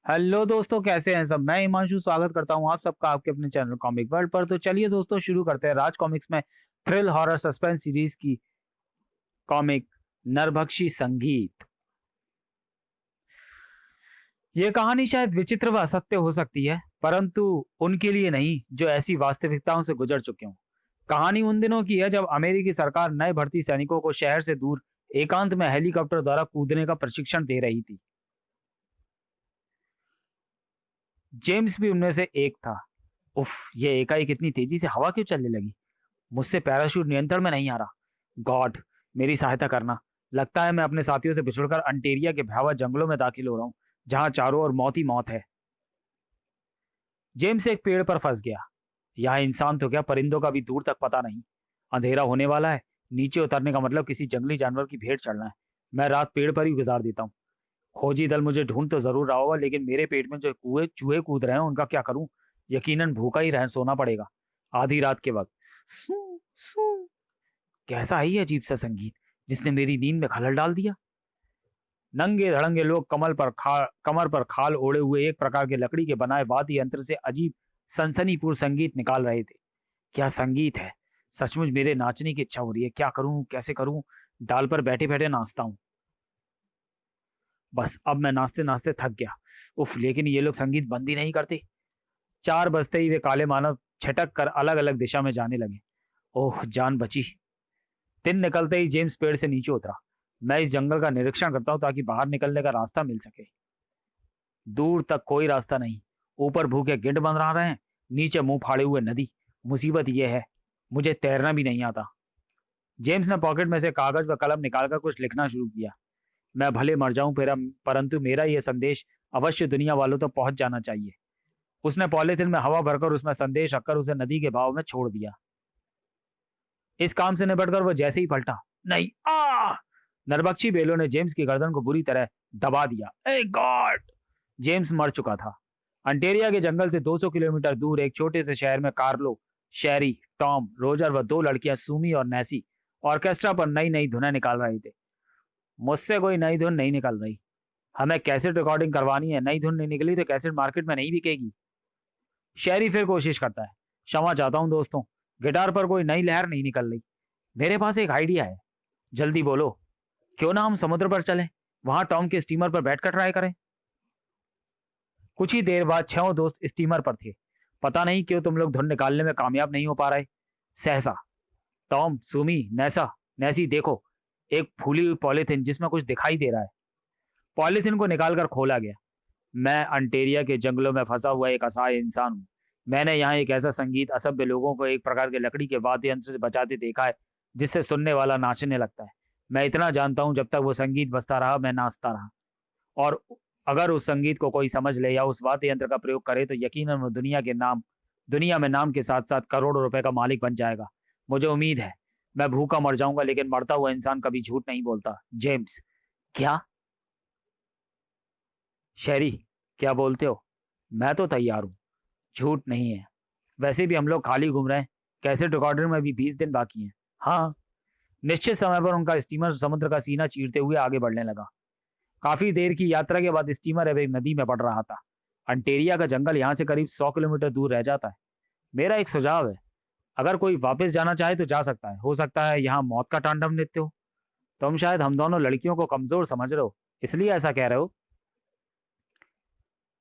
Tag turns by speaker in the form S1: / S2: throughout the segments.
S1: Hello दोस्तों, कैसे हैं सब। मैं हिमांशु स्वागत करता हूं आप सबका आपके अपने चैनल कॉमिक वर्ल्ड पर। तो चलिए दोस्तों, शुरू करते हैं राज कॉमिक्स में थ्रिल हॉरर सस्पेंस सीरीज की कॉमिक नरभक्षी संगीत। ये कहानी शायद विचित्र व असत्य हो सकती है, परंतु उनके लिए नहीं जो ऐसी वास्तविकताओं से गुजर चुके हों। कहानी उन दिनों की है जब अमेरिकी सरकार नए भर्ती सैनिकों को शहर से दूर एकांत में हेलीकॉप्टर द्वारा कूदने का प्रशिक्षण दे रही थी। जेम्स भी उनमें से एक था। उफ, ये एकाएक इतनी तेजी से हवा क्यों चलने लगी। मुझसे पैराशूट नियंत्रण में नहीं आ रहा। गॉड, मेरी सहायता करना। लगता है मैं अपने साथियों से बिछुड़कर अंटेरिया के भयावह जंगलों में दाखिल हो रहा हूँ, जहां चारों ओर मौत ही मौत है। जेम्स एक पेड़ पर फंस गया। यहाँ इंसान तो क्या, परिंदों का भी दूर तक पता नहीं। अंधेरा होने वाला है। नीचे उतरने का मतलब किसी जंगली जानवर की भेंट चढ़ना है। मैं रात पेड़ पर ही गुजार देता हूँ। खोजी दल मुझे ढूंढ तो जरूर रहा होगा, लेकिन मेरे पेट में जो कुएं चूहे कूद रहे हैं उनका क्या करूं। यकीनन भूखा ही रह सोना पड़ेगा आधी रात के वक्त। सू सू, कैसा है ये अजीब सा संगीत जिसने मेरी नींद में खलल डाल दिया। नंगे धड़ंगे लोग कमर पर खाल ओढ़े हुए एक प्रकार के लकड़ी के बनाए वाद्य यंत्र से अजीब सनसनीपूर्ण संगीत निकाल रहे थे। क्या संगीत है। सचमुच मेरे नाचने की इच्छा हो रही है। क्या करूं, कैसे करूं। डाल पर बैठे बैठे नाचता हूं। बस अब मैं नाचते नाचते थक गया। उफ, लेकिन ये लोग संगीत बंद ही नहीं करते। 4 बजते ही वे काले मानव छटक कर अलग अलग दिशा में जाने लगे। ओह, जान बची। दिन निकलते ही जेम्स पेड़ से नीचे उतरा। मैं इस जंगल का निरीक्षण करता हूँ ताकि बाहर निकलने का रास्ता मिल सके। दूर तक कोई रास्ता नहीं। ऊपर भूखे गिद्ध मंडरा रहे हैं, नीचे मुंह फाड़े हुए नदी। मुसीबत यह है, मुझे तैरना भी नहीं आता। जेम्स ने पॉकेट में से कागज व कलम निकालकर कुछ लिखना शुरू किया। मैं भले मर जाऊं परंतु मेरा यह संदेश अवश्य दुनिया वालों तक पहुंच जाना चाहिए। उसने पॉलिथिन में हवा भरकर उसमें संदेश रखकर उसे नदी के बहाव में छोड़ दिया। इस काम से निपटकर वो जैसे ही पलटा, नहीं, आ नरबक्षी बेलों ने जेम्स की गर्दन को बुरी तरह दबा दिया। ए गॉड, जेम्स मर चुका था। अंटेरिया के जंगल से 200 किलोमीटर दूर एक छोटे से शहर में कार्लो, शेरी, टॉम, रोजर व 2 लड़कियां सूमी और नैसी ऑर्केस्ट्रा पर नई नई धुनें निकाल रहे थे। मुझसे कोई नई धुन नहीं निकल रही। हमें कैसेट रिकॉर्डिंग करवानी है। नई धुन नहीं निकली तो कैसेट मार्केट में नहीं बिकेगी। शेरी फिर कोशिश करता है। क्षमा चाहता हूँ दोस्तों, गिटार पर कोई नई लहर नहीं निकल रही। मेरे पास एक आइडिया है। जल्दी बोलो। क्यों ना हम समुद्र पर चलें, वहां टॉम के स्टीमर पर बैठकर ट्राई करें। कुछ ही देर बाद 6 दोस्त स्टीमर पर थे। पता नहीं क्यों तुम लोग धुन निकालने में कामयाब नहीं हो पा रहे। सहसा टॉम, सुमी, नैसी देखो, एक फूली हुई पॉलिथिन जिसमें कुछ दिखाई दे रहा है। पॉलिथिन को निकालकर खोला गया। मैं अंटेरिया के जंगलों में फंसा हुआ एक असहाय इंसान हूँ। मैंने यहाँ एक ऐसा संगीत असभ्य लोगों को एक प्रकार के लकड़ी के वाद्य यंत्र से बचाते देखा है, जिससे सुनने वाला नाचने लगता है। मैं इतना जानता हूँ, जब तक वो संगीत बजता रहा मैं नाचता रहा। और अगर उस संगीत को कोई समझ ले या उस वाद्य यंत्र का प्रयोग करे तो यकीनन वो दुनिया में नाम के साथ साथ करोड़ों रुपए का मालिक बन जाएगा। मुझे उम्मीद है। मैं भूखा मर जाऊंगा, लेकिन मरता हुआ इंसान कभी झूठ नहीं बोलता। जेम्स। क्या। शेरी, क्या बोलते हो। मैं तो तैयार हूँ। झूठ नहीं है। वैसे भी हम लोग खाली घूम रहे हैं। कैसेट रिकॉर्डर में भी 20 दिन बाकी हैं। हाँ। निश्चित समय पर उनका स्टीमर समुद्र का सीना चीरते हुए आगे बढ़ने लगा। काफी देर की यात्रा के बाद स्टीमर अब एक नदी में पड़ रहा था। अंटेरिया का जंगल यहाँ से करीब 100 किलोमीटर दूर रह जाता है। मेरा एक सुझाव है। अगर कोई वापस जाना चाहे तो जा सकता है। हो सकता है यहाँ मौत का तांडव नृत्य हो। तुम शायद हम दोनों लड़कियों को कमजोर समझ रहे हो, इसलिए ऐसा कह रहे हो।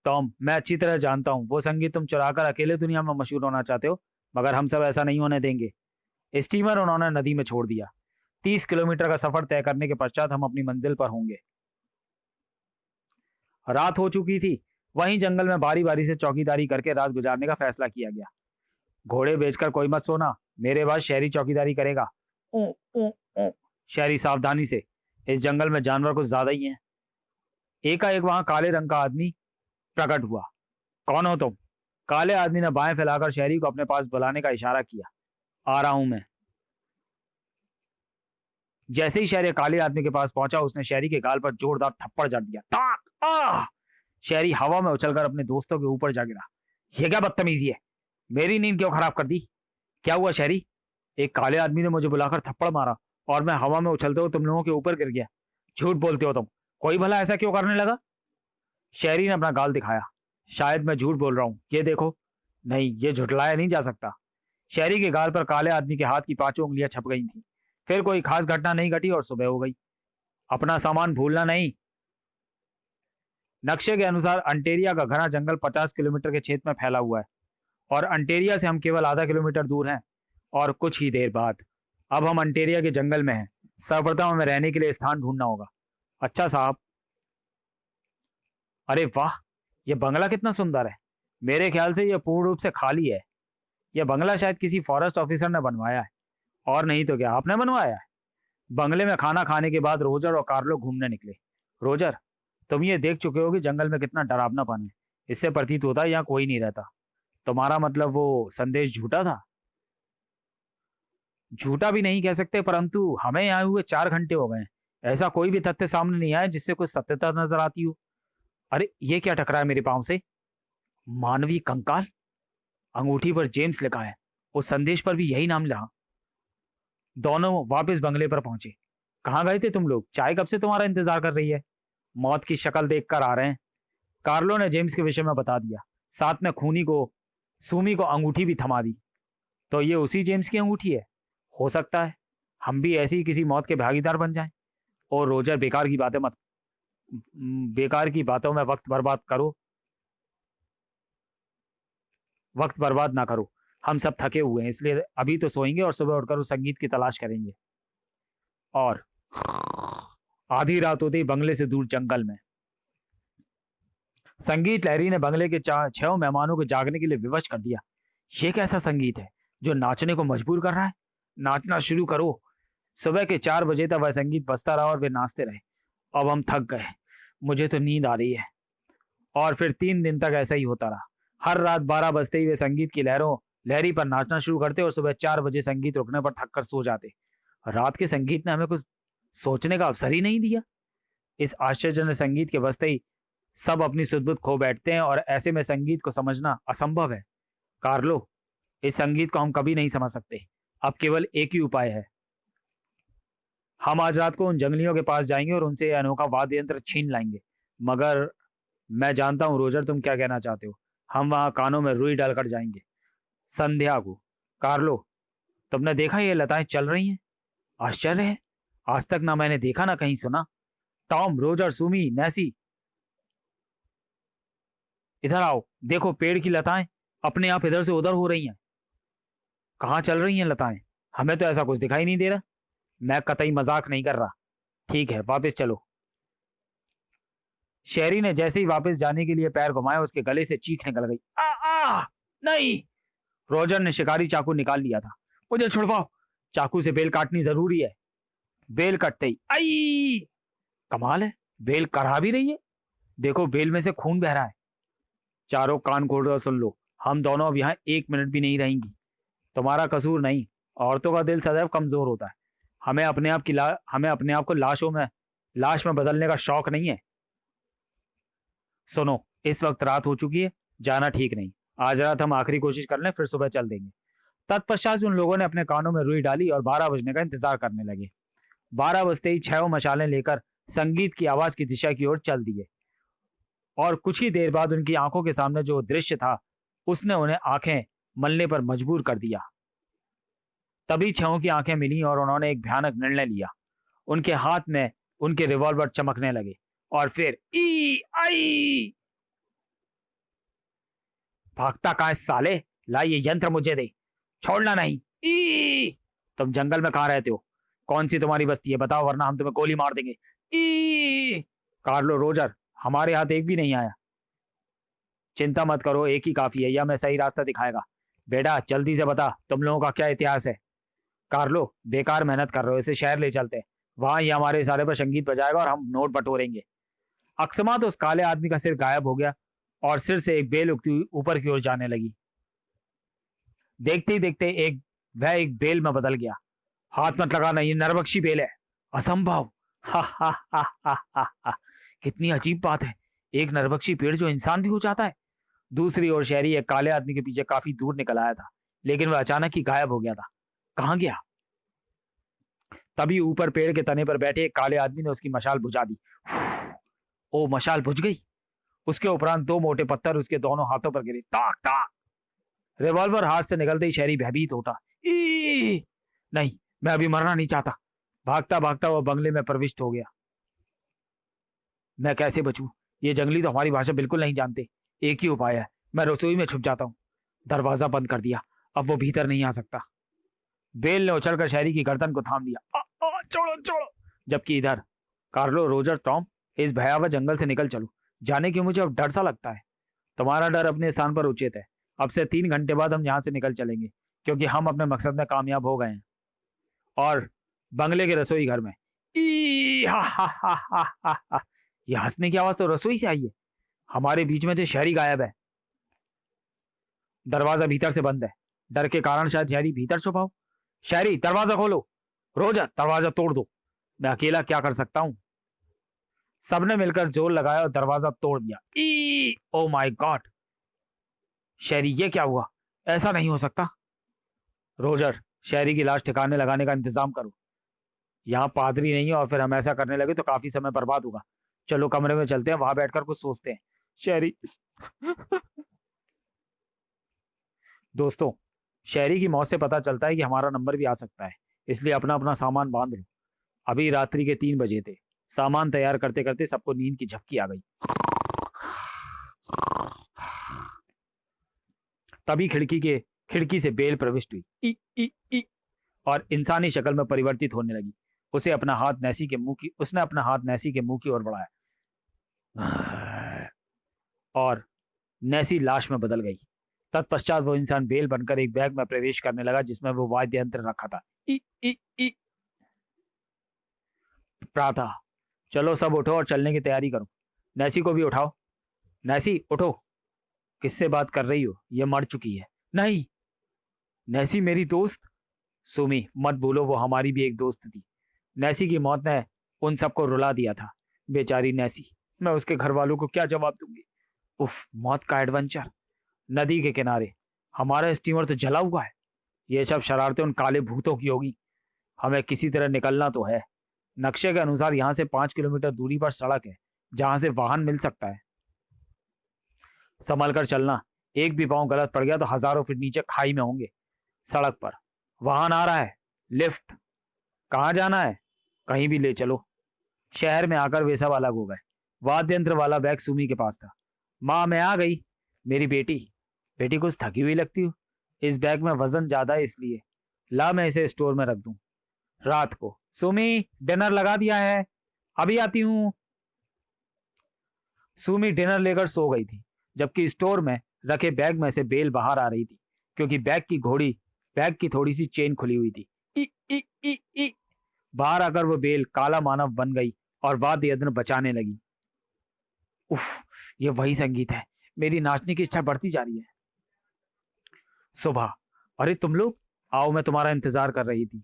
S1: टॉम, मैं अच्छी तरह जानता हूँ वो संगीत तुम चुराकर अकेले दुनिया में मशहूर होना चाहते हो, मगर हम सब ऐसा नहीं होने देंगे। स्टीमर उन्होंने नदी में छोड़ दिया। 30 किलोमीटर का सफर तय करने के पश्चात हम अपनी मंजिल पर होंगे। रात हो चुकी थी। वहीं जंगल में बारी बारी से चौकीदारी करके रात गुजारने का फैसला किया गया। घोड़े बेचकर कोई मत सोना, मेरे बाद शहरी चौकीदारी करेगा। ऊ, ऊ, ऊ। शहरी सावधानी से, इस जंगल में जानवर कुछ ज्यादा ही हैं। एकाएक वहां काले रंग का आदमी प्रकट हुआ। कौन हो तुम। काले आदमी ने बाएं फैलाकर शहरी को अपने पास बुलाने का इशारा किया। आ रहा हूं मैं। जैसे ही शहरी काले आदमी के पास पहुंचा, उसने शहरी के गाल पर जोरदार थप्पड़ जड़ दिया। ताक आ शहरी हवा में उछलकर अपने दोस्तों के ऊपर जा गिरा। यह क्या बदतमीजी है। मेरी नींद क्यों खराब कर दी। क्या हुआ शहरी। एक काले आदमी ने मुझे बुलाकर थप्पड़ मारा और मैं हवा में उछलते हुए तुम लोगों के ऊपर गिर गया। झूठ बोलते हो तुम। कोई भला ऐसा क्यों करने लगा। शहरी ने अपना गाल दिखाया। शायद मैं झूठ बोल रहा हूँ, ये देखो। नहीं, ये झुठलाया नहीं जा सकता। शहरी के गाल पर काले आदमी के हाथ की पांचों उंगलियां छप गई थी। फिर कोई खास घटना नहीं घटी और सुबह हो गई। अपना सामान भूलना नहीं। नक्शे के अनुसार अंटेरिया का घना जंगल 50 किलोमीटर के क्षेत्र में फैला हुआ है और अंटेरिया से हम केवल आधा किलोमीटर दूर हैं। और कुछ ही देर बाद अब हम अंटेरिया के जंगल में हैं। सर्वप्रथम हमें रहने के लिए स्थान ढूंढना होगा। अच्छा साहब। अरे वाह, यह बंगला कितना सुंदर है। मेरे ख्याल से यह पूर्ण रूप से खाली है। यह बंगला शायद किसी फॉरेस्ट ऑफिसर ने बनवाया है। और नहीं तो क्या, आपने बनवाया है। बंगले में खाना खाने के बाद रोजर और कार्लो घूमने निकले। रोजर, तुम ये देख चुके हो कि जंगल में कितना डरावनापन है। इससे प्रतीत होता है यहाँ कोई नहीं रहता। तुम्हारा मतलब वो संदेश झूठा था। झूठा भी नहीं कह सकते, परंतु हमें यहाँ हुए 4 घंटे हो गए हैं। ऐसा कोई भी तथ्य सामने नहीं आया जिससे कोई सत्यता नजर आती हो। अरे ये क्या टकरा है मेरे पांव से। मानवीय कंकाल। अंगूठी पर जेम्स लिखा है। उस संदेश पर भी यही नाम लिखा। दोनों वापस बंगले पर पहुंचे। कहाँ गए थे तुम लोग? चाय कब से तुम्हारा इंतजार कर रही है। मौत की शक्ल देखकर आ रहे हैं। कार्लो ने जेम्स के विषय में बता दिया। साथ में खूनी को सूमी को अंगूठी भी थमा दी। तो ये उसी जेम्स की अंगूठी है। हो सकता है हम भी ऐसी ही किसी मौत के भागीदार बन जाएं। और रोजर, बेकार की बातों में वक्त बर्बाद ना करो। हम सब थके हुए हैं, इसलिए अभी तो सोएंगे और सुबह उठकर उस संगीत की तलाश करेंगे। और आधी रात होते ही बंगले से दूर जंगल में संगीत लहरी ने बंगले के 6 मेहमानों को जागने के लिए विवश कर दिया। ये कैसा संगीत है जो नाचने को मजबूर कर रहा है। नाचना शुरू करो। सुबह के 4 बजे तक वह संगीत बजता रहा और वे नाचते रहे। अब हम थक गए, मुझे तो नींद आ रही है। और फिर 3 दिन तक ऐसा ही होता रहा। हर रात 12 बजते ही वे संगीत की लहरी पर नाचना शुरू करते और सुबह 4 बजे संगीत रुकने पर थककर सो जाते। रात के संगीत ने हमें कुछ सोचने का अवसर ही नहीं दिया। इस आश्चर्यजनक संगीत के बजते ही सब अपनी सुध-बुध खो बैठते हैं और ऐसे में संगीत को समझना असंभव है। कार्लो, इस संगीत को हम कभी नहीं समझ सकते। अब केवल एक ही उपाय है। हम आज रात को उन जंगलियों के पास जाएंगे और उनसे यह अनोखा वाद्य यंत्र छीन लाएंगे। मगर मैं जानता हूं रोजर, तुम क्या कहना चाहते हो। हम वहां कानों में रुई डालकर जाएंगे संध्या को। कार्लो, तुमने देखा ये लताएं चल रही हैं। आश्चर्य है, आज तक ना मैंने देखा ना कहीं सुना। टॉम, रोजर, सुमी, नैसी, इधर आओ। देखो, पेड़ की लताएं अपने आप इधर से उधर हो रही हैं। कहाँ चल रही हैं लताएं? हमें तो ऐसा कुछ दिखाई नहीं दे रहा। मैं कतई मजाक नहीं कर रहा। ठीक है, वापस चलो। शहरी ने जैसे ही वापस जाने के लिए पैर घुमाया, उसके गले से चीख निकल गई। आ आ नहीं। रोजर ने शिकारी चाकू निकाल लिया था। मुझे छुड़वाओ। चाकू से बेल काटनी जरूरी है। बेल कटते ही आई। कमाल है, बेल करा भी रही है। देखो, बेल में से खून बह रहा है। चारों कान खोल कर सुन लो। हम दोनों अब यहाँ 1 मिनट भी नहीं रहेंगी। तुम्हारा कसूर नहीं। औरतों का दिल सदैव कमजोर होता है। हमें अपने आप को लाश में बदलने का शौक नहीं है। सुनो, इस वक्त रात हो चुकी है। जाना ठीक नहीं। आज रात हम आखिरी कोशिश कर लें, फिर सुबह चल देंगे। तत्पश्चात उन लोगों ने अपने कानों में रुई डाली और 12 बजने का इंतजार करने लगे। 12 बजते ही 6 मशालें लेकर संगीत की आवाज की दिशा की ओर चल दिए। और कुछ ही देर बाद उनकी आंखों के सामने जो दृश्य था, उसने उन्हें आंखें मलने पर मजबूर कर दिया। तभी 6 की आंखें मिली और उन्होंने एक भयानक निर्णय लिया। उनके हाथ में उनके रिवॉल्वर चमकने लगे और फिर ई आई। भागता कहां है साले? ला ये यंत्र मुझे दे। छोड़ना नहीं। ई। तुम जंगल में कहां रहते हो? कौन सी तुम्हारी बस्ती है? बताओ, वरना हम तुम्हें गोली मार देंगे। ई। कार्लो, रोजर, हमारे हाथ एक भी नहीं आया। चिंता मत करो, एक ही काफी है। यह हमें सही रास्ता दिखाएगा। बेटा, जल्दी से बता, तुम लोगों का क्या इतिहास है। कार्लो, बेकार मेहनत कर रहे हो। इसे शहर ले चलते हैं। वहां ही हमारे इशारे पर संगीत बजाएगा और हम नोट बटोरेंगे। अकस्मात उस काले आदमी का सिर गायब हो गया और सिर से एक बेल उगती हुई ऊपर की ओर जाने लगी। देखते ही देखते वह एक बेल में बदल गया। हाथ मत लगाना, ये नरबख्शी बेल है। असंभव। हा हा हा हा हा हा। कितनी अजीब बात है, एक नरबख्शी पेड़ जो इंसान भी हो जाता है। दूसरी ओर शहरी एक काले आदमी के पीछे काफी दूर निकल आया था, लेकिन वह अचानक ही गायब हो गया था। कहां गया? तभी ऊपर पेड़ के तने पर बैठे एक काले आदमी ने उसकी मशाल बुझा दी। ओ, मशाल बुझ गई। उसके उपरांत 2 मोटे पत्थर उसके दोनों हाथों पर गिरे। ताक ताक। रिवॉल्वर हाथ से निकलते ही शहरी भयभीत उठा। ई नहीं, मैं अभी मरना नहीं चाहता। भागता भागता वह बंगले में प्रविष्ट हो गया। मैं कैसे बचूं? ये जंगली तो हमारी भाषा बिल्कुल नहीं जानते। एक ही उपाय है, मैं रसोई में छुप जाता हूँ। दरवाजा बंद कर दिया, अब वो भीतर नहीं आ सकता। बेल ने उछलकर शहरी की गर्दन को थाम लिया। छोड़ो छोड़ो। जबकि इधर कार्लो, रोजर, टॉम, इस भयावह जंगल से निकल चलो। जाने क्यों मुझे अब डर सा लगता है। तुम्हारा डर अपने स्थान पर उचित है। अब से 3 घंटे बाद हम यहाँ से निकल चलेंगे, क्योंकि हम अपने मकसद में कामयाब हो गए हैं। और बंगले के रसोई घर में ई हा हा हा हा हा हा। ये हंसने की आवाज तो रसोई से आई है। हमारे बीच में से शहरी गायब है। दरवाजा भीतर से बंद है। डर के कारण शायद शहरी भीतर छुपा हो। शहरी, दरवाजा खोलो। रोजर, दरवाजा तोड़ दो। मैं अकेला क्या कर सकता हूं। सबने मिलकर जोर लगाया और दरवाजा तोड़ दिया। ई ओ माय गॉड। शहरी, ये क्या हुआ? ऐसा नहीं हो सकता। रोजर, शहरी की लाश ठिकाने लगाने का इंतजाम करो। यहाँ पादरी नहीं है और फिर हम ऐसा करने लगे तो काफी समय बर्बाद होगा। चलो कमरे में चलते हैं, वहां बैठकर कुछ सोचते हैं। शहरी दोस्तों, शहरी की मौत से पता चलता है कि हमारा नंबर भी आ सकता है, इसलिए अपना अपना सामान बांध लो। अभी रात्रि के 3 बजे थे। सामान तैयार करते करते सबको नींद की झपकी आ गई। तभी खिड़की से बेल प्रविष्ट हुई। ई ई ई और इंसानी शक्ल में परिवर्तित होने लगी। उसने अपना हाथ नैसी के मुंह की ओर बढ़ाया और नैसी लाश में बदल गई। तत्पश्चात वो इंसान बेल बनकर एक बैग में प्रवेश करने लगा जिसमें वो वाद्य यंत्र रखा था। ई ई ई प्रातः। चलो सब उठो और चलने की तैयारी करो। नैसी को भी उठाओ। नैसी उठो। किससे बात कर रही हो? ये मर चुकी है। नहीं, नैसी मेरी दोस्त। सुमी, मत भूलो वो हमारी भी एक दोस्त थी। नैसी की मौत ने उन सबको रुला दिया था। बेचारी नैसी, मैं उसके घर वालों को क्या जवाब दूंगी। उफ, मौत का एडवेंचर। नदी के किनारे हमारा स्टीमर तो जला हुआ है। ये सब शरारतें उन काले भूतों की होगी। हमें किसी तरह निकलना तो है। नक्शे के अनुसार यहाँ से 5 किलोमीटर दूरी पर सड़क है जहां से वाहन मिल सकता है। संभल कर चलना। एक भी पांव गलत पड़ गया तो हजारों फीट नीचे खाई में होंगे। सड़क पर वाहन आ रहा है। लिफ्ट। कहाँ जाना है? कहीं भी ले चलो। शहर में आकर वे सब अलग हो गए। वाद्य यंत्र वाला बैग सुमी के पास था। माँ, मैं आ गई। मेरी बेटी। बेटी, कुछ थकी हुई लगती हो। इस बैग में वजन ज्यादा है इसलिए। ला, मैं इसे स्टोर में रख दूं। रात को। सुमी, डिनर लगा दिया है, अभी आती हूं। सुमी डिनर लेकर सो गई थी, जबकि स्टोर में रखे बैग में से बेल बाहर आ रही थी, क्योंकि बैग की थोड़ी सी चेन खुली हुई थी। ई, ई, ई, ई। बाहर आकर वो बेल काला मानव बन गई और वाद्य यंत्र बचाने लगी। उफ, ये वही संगीत है। मेरी नाचने की इच्छा बढ़ती जा रही है। सुबह। अरे तुम लोग आओ, मैं तुम्हारा इंतजार कर रही थी।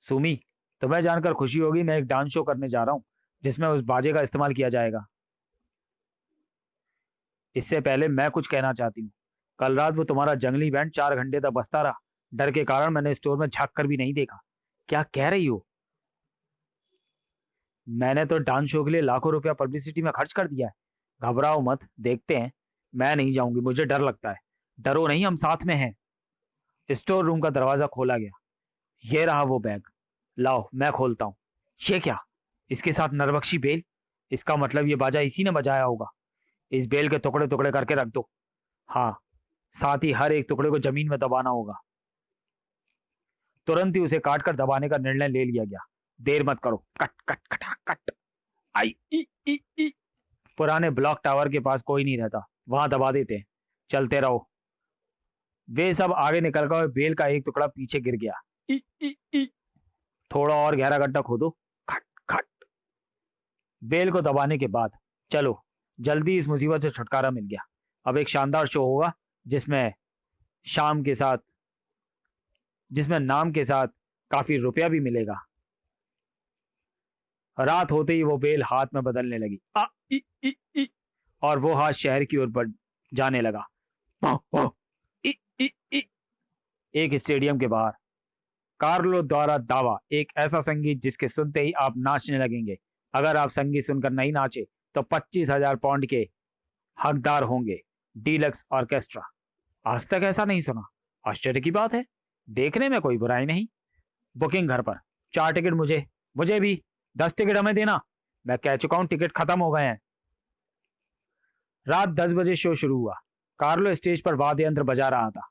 S1: सुमी, तुम्हें जानकर खुशी होगी, मैं एक डांस शो करने जा रहा हूं जिसमें उस बाजे का इस्तेमाल किया जाएगा। इससे पहले मैं कुछ कहना चाहती हूँ। कल रात वो तुम्हारा जंगली बैंड 4 घंटे तक बजता रहा। डर के कारण मैंने स्टोर में झांक कर भी नहीं देखा। क्या कह रही हो? मैंने तो डांस शो के लिए लाखों रुपया पब्लिसिटी में खर्च कर दिया है। घबराओ मत, देखते हैं। मैं नहीं जाऊंगी, मुझे डर लगता है। डरो नहीं, हम साथ में हैं। स्टोर रूम का दरवाजा खोला गया। ये रहा वो बैग। लाओ, मैं खोलता हूँ। ये क्या? इसके साथ नरबख्शी बेल। इसका मतलब ये बाजा इसी ने बजाया होगा। इस बेल के टुकड़े टुकड़े करके रख दो। हाँ, साथ ही हर एक टुकड़े को जमीन में दबाना होगा। तुरंत ही उसे काटकर दबाने का निर्णय ले लिया गया। देर मत करो। कट कट कटा कट। आई ई ई ई। पुराने ब्लॉक टावर के पास कोई नहीं रहता, वहां दबा देते हैं। चलते रहो। वे सब आगे निकल गए। बेल का एक टुकड़ा पीछे गिर गया। ई ई ई। थोड़ा और गहरा गड्ढा खोदो। खट खट। बेल को दबाने के बाद चलो, जल्दी इस मुसीबत से छुटकारा मिल गया। अब एक शानदार शो होगा जिसमें शाम के साथ जिसमें नाम के साथ काफी रुपया भी मिलेगा। रात होते ही वो बेल हाथ में बदलने लगी। आ ई ई ई। और वो हाथ शहर की ओर बढ़ जाने लगा। आ, आ, ई, ई, ई। एक स्टेडियम के बाहर कार्लो द्वारा दावा, एक ऐसा संगीत जिसके सुनते ही आप नाचने लगेंगे। अगर आप संगीत सुनकर नहीं नाचे तो 25,000 पाउंड के हकदार होंगे डीलक्स ऑर्केस्ट्रा। आज तक ऐसा नहीं सुना, आश्चर्य की बात है। देखने में कोई बुराई नहीं। बुकिंग घर पर, 4 टिकट मुझे, मुझे भी 10 टिकट हमें देना। मैं कह चुका हूं टिकट खत्म हो गए हैं। रात 10 बजे शो शुरू हुआ। कार्लो स्टेज पर वाद्य यंत्र बजा रहा था।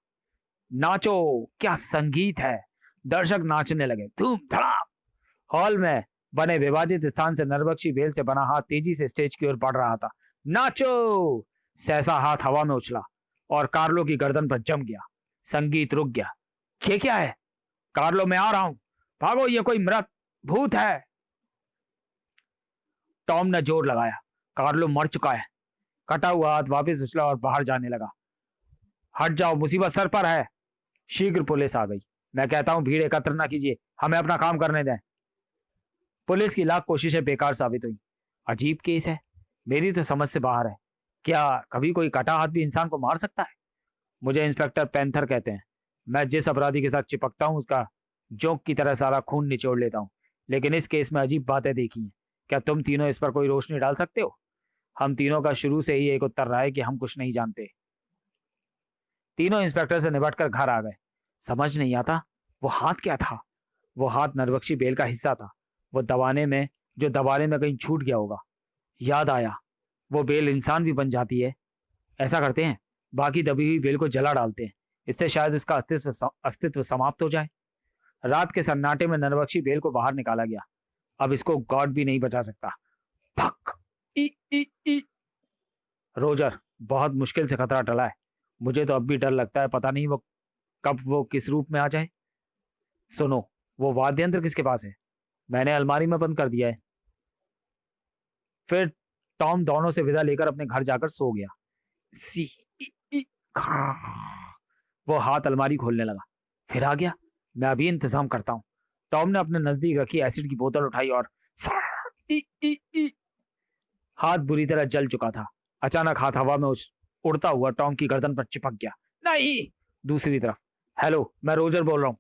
S1: नाचो, क्या संगीत है। दर्शक नाचने लगे, धूम धड़ाम। हॉल में बने विभाजित स्थान से नरबख्शी बेल से बना हाथ तेजी से स्टेज की ओर बढ़ रहा था। नाचो। सहसा हाथ हवा में उछला और कार्लो की गर्दन पर जम गया। संगीत रुक गया। ये क्या है? कार्लो, मैं आ रहा हूं, भागो, ये कोई मृत भूत है। टॉम ने जोर लगाया। कार्लो मर चुका है। कटा हुआ हाथ वापस उछला और बाहर जाने लगा। हट जाओ, मुसीबत सर पर है। शीघ्र पुलिस आ गई। मैं कहता हूं भीड़ एकत्र ना कीजिए, हमें अपना काम करने दें। पुलिस की लाख कोशिशें बेकार साबित हुई। अजीब केस है, मेरी तो समझ से बाहर है। क्या कभी कोई कटा हाथ भी इंसान को मार सकता है? मुझे इंस्पेक्टर पैंथर कहते हैं। मैं जिस अपराधी के साथ चिपकता हूं उसका जोंक की तरह सारा खून निचोड़ लेता हूं। लेकिन इस केस में अजीब बातें देखी हैं। क्या तुम तीनों इस पर कोई रोशनी डाल सकते हो? हम तीनों का शुरू से ही एक उत्तर रहा है कि हम कुछ नहीं जानते। तीनों इंस्पेक्टर से निपटकर घर आ गए। समझ नहीं आता वो हाथ क्या था। वो हाथ नरबख्शी बेल का हिस्सा था। वो दबाने में कहीं छूट गया होगा। याद आया, वो बेल इंसान भी बन जाती है। ऐसा करते हैं, बाकी दबी हुई बेल को जला डालते हैं। इससे शायद उसका अस्तित्व समाप्त हो जाए। रात के सन्नाटे में नरबख्शी बेल को बाहर निकाला गया। अब इसको गॉड भी नहीं बचा सकता। भक, ई, ई, ई। रोजर, बहुत मुश्किल से खतरा टला है। मुझे तो अब भी डर लगता है, पता नहीं वो किस रूप में आ जाए। सुनो, वो वाद्य यंत्र किसके पास है? मैंने अलमारी में बंद कर दिया है। फिर टॉम दोनों से विदा लेकर अपने घर जाकर सो गया। सी ई, ई, वो हाथ अलमारी खोलने लगा। फिर आ गया, मैं अभी इंतजाम करता हूं। टॉम ने अपने नजदीक रखी एसिड की बोतल उठाई और ई, ई, ई। हाथ बुरी तरह जल चुका था। अचानक हाथ हवा में उड़ता हुआ टॉम की गर्दन पर चिपक गया। नहीं। दूसरी तरफ, हेलो, मैं रोजर बोल रहा हूँ।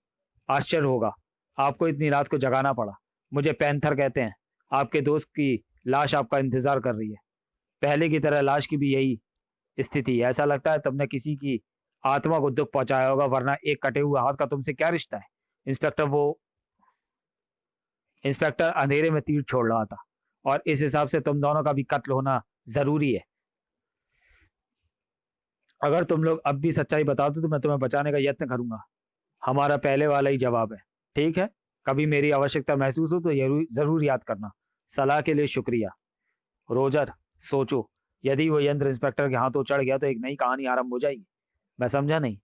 S1: आश्चर्य होगा, आपको इतनी रात को जगाना पड़ा। मुझे पैंथर कहते हैं। आपके दोस्त की लाश आपका इंतजार कर रही है। पहले की तरह लाश की भी यही स्थिति है। ऐसा लगता है तुमने किसी की आत्मा को दुख पहुंचाया होगा, वरना एक कटे हुए हाथ का तुमसे क्या रिश्ता है? इंस्पेक्टर अंधेरे में तीर छोड़ रहा था। और इस हिसाब से तुम दोनों का भी कत्ल होना जरूरी है। अगर तुम लोग अब भी सच्चाई बता दो तो मैं तुम्हें बचाने का यत्न करूंगा। हमारा पहले वाला ही जवाब है। ठीक है, कभी मेरी आवश्यकता महसूस हो तो जरूर याद करना। सलाह के लिए शुक्रिया। रोजर, सोचो, यदि वो यंत्र इंस्पेक्टर के हाथों चढ़ गया तो एक नई कहानी आरंभ हो जाएगी। मैं समझा नहीं।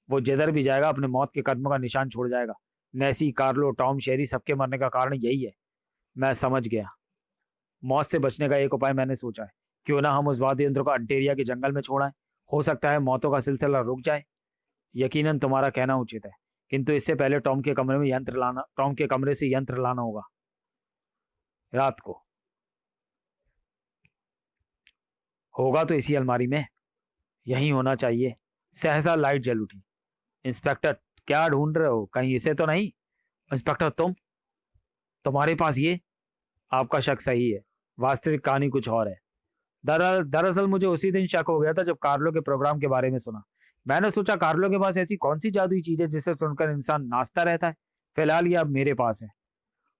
S1: वो जिधर भी जाएगा अपने मौत के कदमों का निशान छोड़ जाएगा। नेसी, कार्लो, टॉम, शेरी, सबके मरने का कारण यही है। मैं समझ गया। मौत से बचने का एक उपाय मैंने सोचा है। क्यों ना हम उस वाद्य यंत्र को अंटेरिया के जंगल में छोड़ाएं। हो सकता है मौतों का सिलसिला रुक जाए। यकीनन तुम्हारा कहना उचित है, किंतु इससे पहले टॉम के कमरे से यंत्र लाना होगा। रात को होगा तो इसी अलमारी में यही होना चाहिए। सहसा लाइट जल उठी। इंस्पेक्टर, क्या ढूंढ रहे हो? कहीं इसे तो नहीं? इंस्पेक्टर, तुम्हारे पास ये? आपका शक सही है, वास्तविक कहानी कुछ और है। दरअसल मुझे उसी दिन शक हो गया था जब कार्लो के प्रोग्राम के बारे में सुना। मैंने सोचा कार्लो के पास ऐसी कौन सी जादुई चीज है जिसे सुनकर इंसान नाचता रहता है। फिलहाल ये अब मेरे पास है।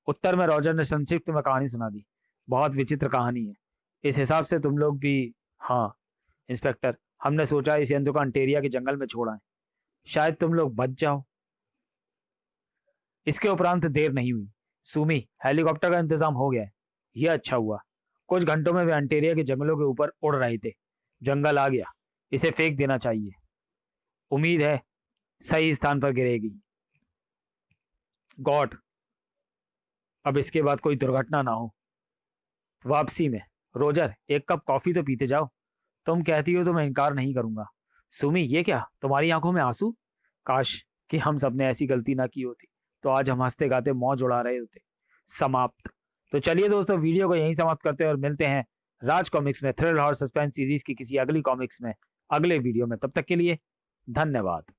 S1: उत्तर में रॉजर ने संक्षिप्त में कहानी सुना दी। बहुत विचित्र कहानी है। इस हिसाब से तुम लोग भी? हाँ इंस्पेक्टर, हमने सोचा इस यंत्र को अंटेरिया के जंगल में छोड़ा है। शायद तुम लोग बच जाओ। इसके उपरांत देर नहीं हुई। सुमी, हेलीकॉप्टर का इंतजाम हो गया है। यह अच्छा हुआ। कुछ घंटों में वे अंटेरिया के जंगलों के ऊपर उड़ रहे थे। जंगल आ गया, इसे फेंक देना चाहिए। उम्मीद है सही स्थान पर गिरेगी। गॉड, अब इसके बाद कोई दुर्घटना ना हो। वापसी में, रोजर, एक कप कॉफी तो पीते जाओ। तुम कहती हो तो मैं इनकार नहीं करूंगा। सुमी, ये क्या, तुम्हारी आंखों में आंसू? काश कि हम सबने ऐसी गलती ना की होती, तो आज हम हंसते गाते मौज उड़ा रहे होते। समाप्त। तो चलिए दोस्तों, वीडियो को यहीं समाप्त करते हैं और मिलते हैं राज कॉमिक्स में थ्रिल और सस्पेंस सीरीज की किसी अगली कॉमिक्स में अगले वीडियो में। तब तक के लिए धन्यवाद।